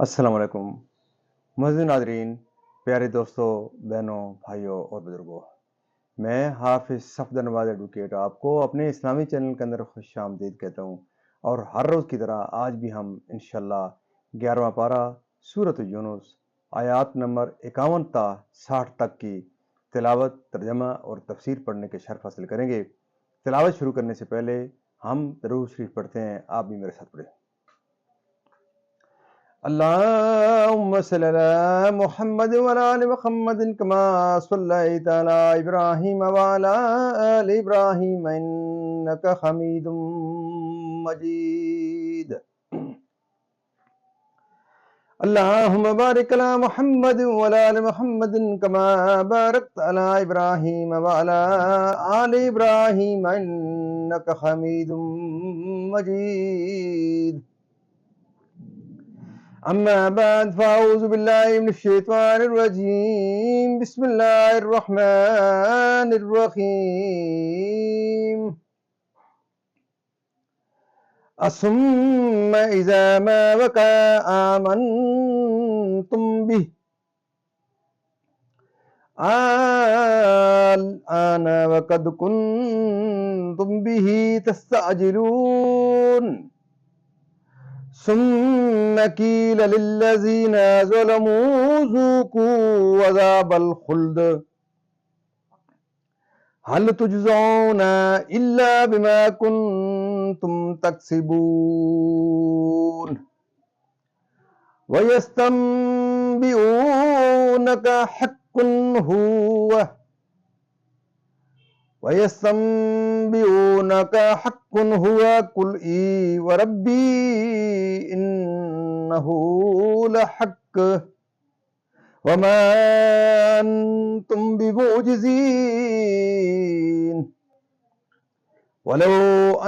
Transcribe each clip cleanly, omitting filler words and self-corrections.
السلام علیکم معزز ناظرین، پیارے دوستوں، بہنوں، بھائیوں اور بزرگوں، میں حافظ صفدر نواز ایڈوکیٹ آپ کو اپنے اسلامی چینل کے اندر خوش آمدید کہتا ہوں، اور ہر روز کی طرح آج بھی ہم انشاءاللہ 11واں پارہ سورۃ یونس آیات نمبر 51 تا 60 تک کی تلاوت، ترجمہ اور تفسیر پڑھنے کے شرف حاصل کریں گے۔ تلاوت شروع کرنے سے پہلے ہم درود شریف پڑھتے ہیں، آپ بھی میرے ساتھ پڑھیں۔ اللهم صل على محمد وعلى آل محمد كما صليت على إبراهيم وعلى آل إبراهيم إنك حميد مجيد. اللهم بارك على محمد وعلى آل محمد كما باركت على إبراهيم وعلى آل إبراهيم إنك حميد مجيد. أما بعد فأعوذ بالله من الشيطان الرجيم. بسم الله الرحمن الرحيم. ثم إذا ما وقع آمنتم به الآن وقد كنتم به تستعجلون ثم قيل للذين ظلموا ذوقوا عذاب الخلد هل تجزون إلا بما كنتم تكسبون ويستنبئونك حق هو قل إي وربي إنه لحق وما أنتم بمعجزين ولو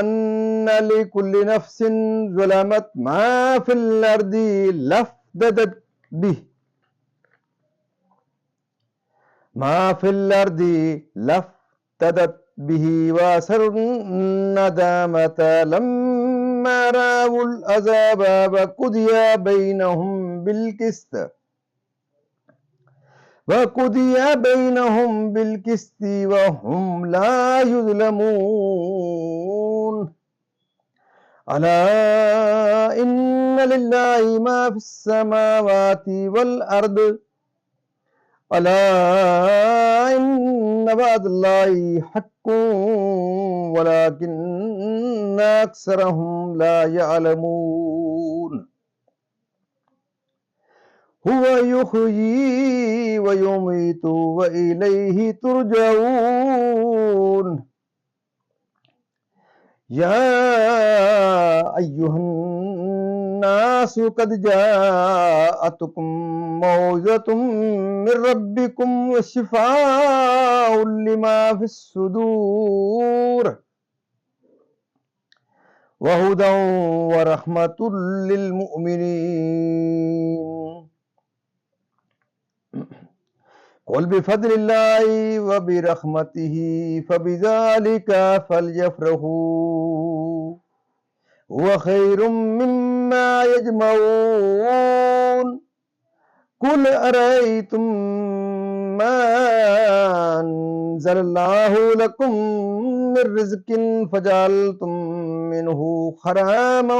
أن لكل نفس ظلمت ما في الأرض لافتدت به وأسروا الندامة لما رأوا العذاب وقضي بينهم بالقسط وهم لا يظلمون. ألا إن لله ما في السماوات والأرض ألا إن وعد الله حق ولكن أكثرهم لا يعلمون. هو يحيي ويميت وإليه ترجعون. يا أيها الناس قد جاءتكم موعظة من ربكم وشفاء لما في الصدور وهدى ورحمة للمؤمنين. قل بفضل الله وبرحمته فبذلك فليفرحوا هو خير مما يجمعون. قل أرأيتم ما أنزل الله لكم من رزق فجعلتم منه حراما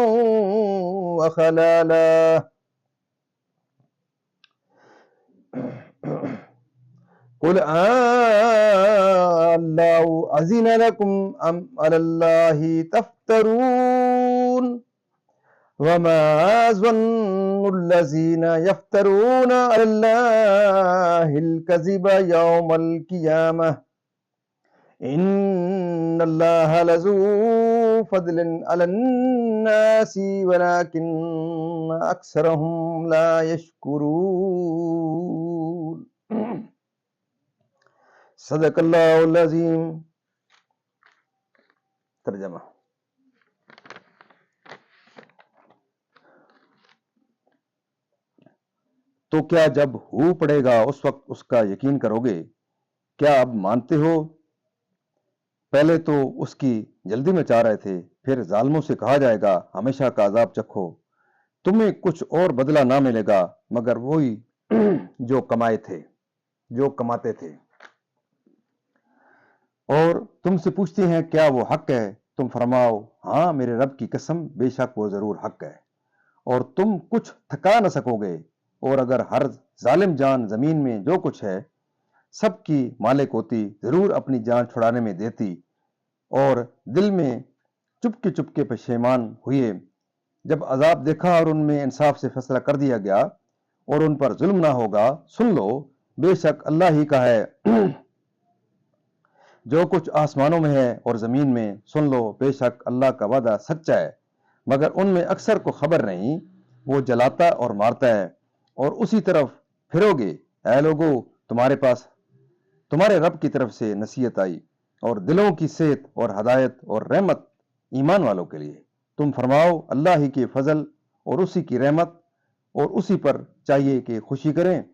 وحلالا قل الله أذن لكم أم على الله تفترون وما ظن الذين يفترون على الله الكذب يوم القيامة إن الله لذو فضل على الناس ولكن أكثرهم لا يشكرون. صدق اللہ العظیم. ترجمہ. تو کیا جب ہو پڑے گا اس وقت اس کا یقین کرو گے؟ کیا اب مانتے ہو؟ پہلے تو اس کی جلدی میں چاہ رہے تھے، پھر ظالموں سے کہا جائے گا ہمیشہ کا عذاب چکھو. तुम्हें कुछ और बदला ना मिलेगा मगर वही जो कमाते थे। और तुमसे पूछती हैं क्या वो हक है, तुम फरमाओ हाँ मेरे रब की कसम बेशक वो जरूर हक है। और तुम कुछ थका न सकोगे, और अगर हर जालिम जान जमीन में जो कुछ है सबकी मालिक होती, जरूर अपनी जान छुड़ाने में देती। और दिल में चुपके चुपके पशेमान हुए जब अजाब देखा और उनमें इंसाफ से फैसला कर दिया गया और उन पर जुल्म ना होगा। सुन लो, बेशक अल्लाह ही का है जो कुछ आसमानों में है और जमीन में। सुन लो, बेशक अल्लाह का वादा सच्चा है, मगर उनमें अक्सर को खबर नहीं। वो जलाता और मारता है और उसी तरफ फिरोगे। ऐ लोगो, तुम्हारे पास तुम्हारे रब की तरफ से नसीहत आई और दिलों की सेहत और हदायत और रहमत ईमान वालों के लिए। तुम फरमाओ अल्लाह ही के फजल और उसी की रहमत, और उसी पर चाहिए कि खुशी करें।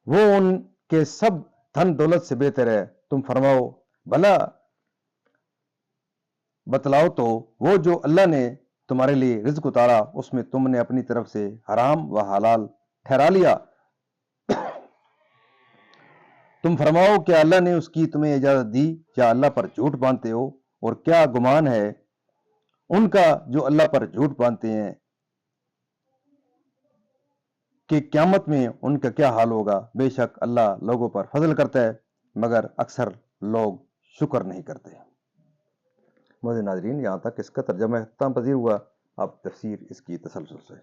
वो उनके सब धन दौलत से बेहतर है। तुम फरमाओ भला बतलाओ तो, वो जो अल्लाह ने तुम्हारे लिए रिज्क उतारा उसमें तुमने अपनी तरफ से हराम व हलाल ठहरा लिया। तुम फरमाओ क्या अल्लाह ने उसकी तुम्हें इजाजत दी, या अल्लाह पर झूठ बांधते हो? और क्या गुमान है उनका जो अल्लाह पर झूठ बांधते हैं कि क़यामत में उनका क्या हाल होगा। बेशक अल्लाह लोगों पर फजल करता है, मगर अक्सर लोग शुक्र नहीं करते। मोहतरम नाज़रीन, यहाँ तक इसका तर्जमा इख्तिताम पजीर हुआ। अब तफसीर इसकी तसलसल से।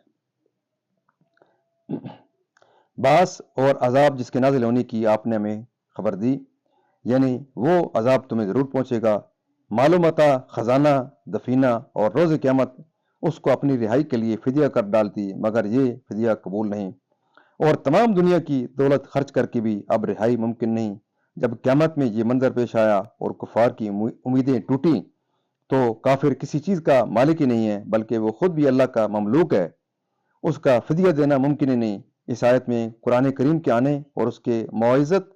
बास और अजाब जिसके नाजिल होने की आपने हमें खबर दी, यानी वो अजाब तुम्हें ज़रूर पहुँचेगा। मालूमता खजाना दफीना और रोज़ क़यामत उसको अपनी रिहाई के लिए फिदिया कर डालती, मगर ये फिदिया कबूल नहीं। और तमाम दुनिया की दौलत खर्च करके भी अब रिहाई मुमकिन नहीं। जब क़यामत में ये मंजर पेश आया और कुफार की उम्मीदें टूटी, तो काफिर किसी चीज़ का मालिक ही नहीं है, बल्कि वो खुद भी अल्लाह का ममलूक है। उसका फिदिया देना मुमकिन ही नहीं। इस आयत में कुरान करीम के आने और उसके मौइज़त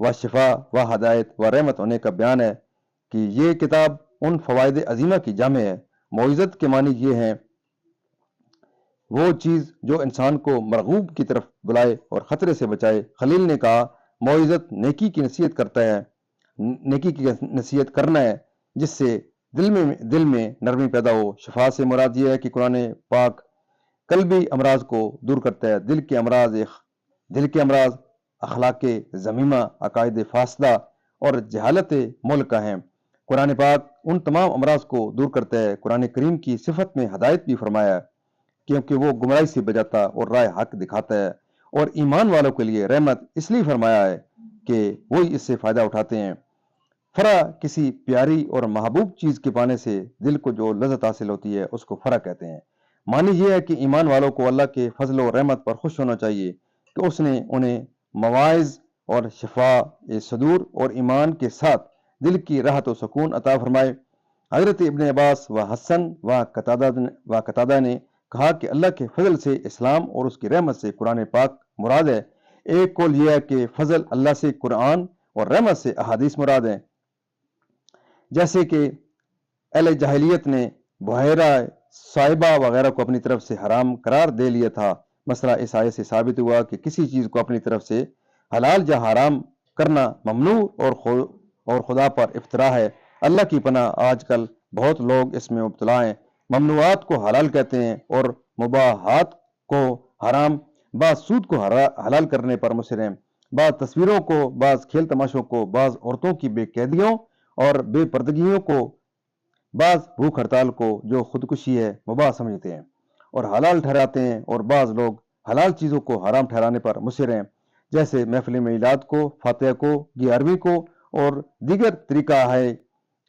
व शिफा व हदायत व रहमत होने का बयान है कि ये किताब उन फ़वाइद अजीमा की जामे है। मौइज़त के मानी ये हैं वो चीज़ जो इंसान को मरगूब की तरफ बुलाए और ख़तरे से बचाए। खलील ने कहा मौइज़त नेकी की नसीहत करता है, नेकी की नसीहत करना है जिससे दिल में नरमी पैदा हो। शिफा से मुराद ये है कि कुरान पाक कल्बी अमराज को दूर करता है। दिल के अमराज अखलाक ज़मीमा, अकायद फासदा और जहालत मुल्क का हैं। कुरान पाक उन तमाम अमराज को दूर करता है। कुरान करीम की सिफत में हदायत भी फरमाया है, क्योंकि वो गुमराही से बचाता और राह हक दिखाता है। और ईमान वालों के लिए रहमत इसलिए फरमाया है कि वही इससे फ़ायदा उठाते हैं। फरा किसी प्यारी और महबूब चीज़ के पाने से दिल को जो लज़्ज़त हासिल होती है उसको फरा कहते हैं। मानी यह है कि ईमान वालों को अल्लाह के फजल और रहमत पर खुश होना चाहिए कि उसने उन्हें मवाइज़ और शिफा सदूर और ईमान के साथ दिल की राहत और सुकून अता फरमाए। हज़रत इब्न अब्बास व हसन व कतादा ने कहा कि अल्लाह के फजल से इस्लाम और उसकी रहमत से कुरान पाक मुराद है। एक कौल यह है कि फजल अल्लाह से कुरान और रहमत से अहादीस मुराद है। जैसे कि अहले जाहिलियत ने बहरा साहिबा वगैरह को अपनी तरफ से हराम करार दे लिया था। मसला इस आयत से साबित हुआ कि किसी चीज़ को अपनी तरफ से हलाल या हराम करना ममनू और खुदा पर इफ्तरा है। अल्लाह की पनाह, आजकल बहुत लोग इसमें मुब्तला हैं। ममनुआत को हलाल कहते हैं और मुबाहात को हराम। बाज़ सूद को हलाल करने पर मुसर हैं, बाज़ तस्वीरों को, बाज़ खेल तमाशों को, बाज़ औरतों की बेकैदियों और बेपर्दगियों को, बाज़ भूख हड़ताल को जो खुदकुशी है मुबाह समझते हैं और हलाल ठहराते हैं। और बाज़ लोग हलाल चीज़ों को हराम ठहराने पर मुसर हैं, जैसे महफिल मिलाद को, फातिहा को, गियारवी को और दीगर तरीका है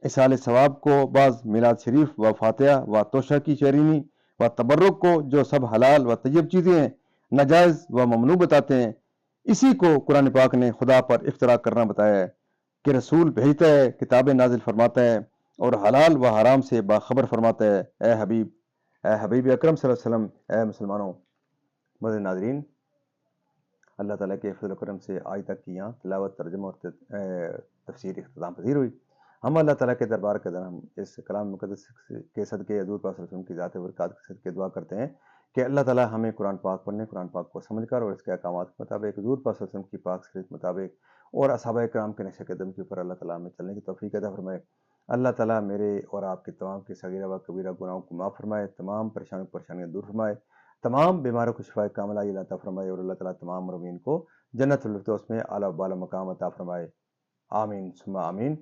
इसाले सवाब को, बाज़ मिलाद शरीफ व फातिहा व तोशा की शरीनी व तबर्रुक को, जो सब हलाल व तय्यब चीज़ें हैं, नाजायज़ व ममनू बताते हैं। इसी को कुरान पाक ने खुदा पर इफ्तरा करना बताया है कि रसूल भेजता है, किताबें नाजिल फरमाता है और हलाल व हराम से बाखबर फरमाता है। ए हबीब अकरम सल्लल्लाहु अलैहि वसल्लम, ए मुसलमानों। मोहतरम नाज़रीन, अल्लाह ताला के फजल करम से आज तक की यहाँ तिलावत, तर्जुमा और तफसीर इख्तिताम पजीर हुई। ہم اللہ تعالیٰ کے دربار کے اندر ہم اس کلام مقدس کے صدقے حضور پاک صلی اللہ علیہ وسلم کی ذات برکات کے صدقے دعا کرتے ہیں کہ اللہ تعالیٰ ہمیں قرآن پاک پڑھنے، قرآن پاک کو سمجھ کر اور اس کے احکامات کے مطابق حضور پاک صلی اللہ علیہ وسلم کی پاک شریعت کے مطابق اور اصحابہ کرام کے نقش قدم کے اوپر اللہ تعالیٰ ہمیں چلنے کی توفیق عطا فرمائے۔ اللہ تعالیٰ میرے اور آپ کے تمام کے صغیرہ و کبیرہ گناہوں کو معاف فرمائے، تمام پریشانیاں دور فرمائے، تمام بیماروں کو شفائے کاملہ عطا فرمائے اور اللہ تعالیٰ تمام مرمین کو جنت الفردوس میں اعلیٰ و بالا مقام عطا فرمائے۔ آمین ثم آمین۔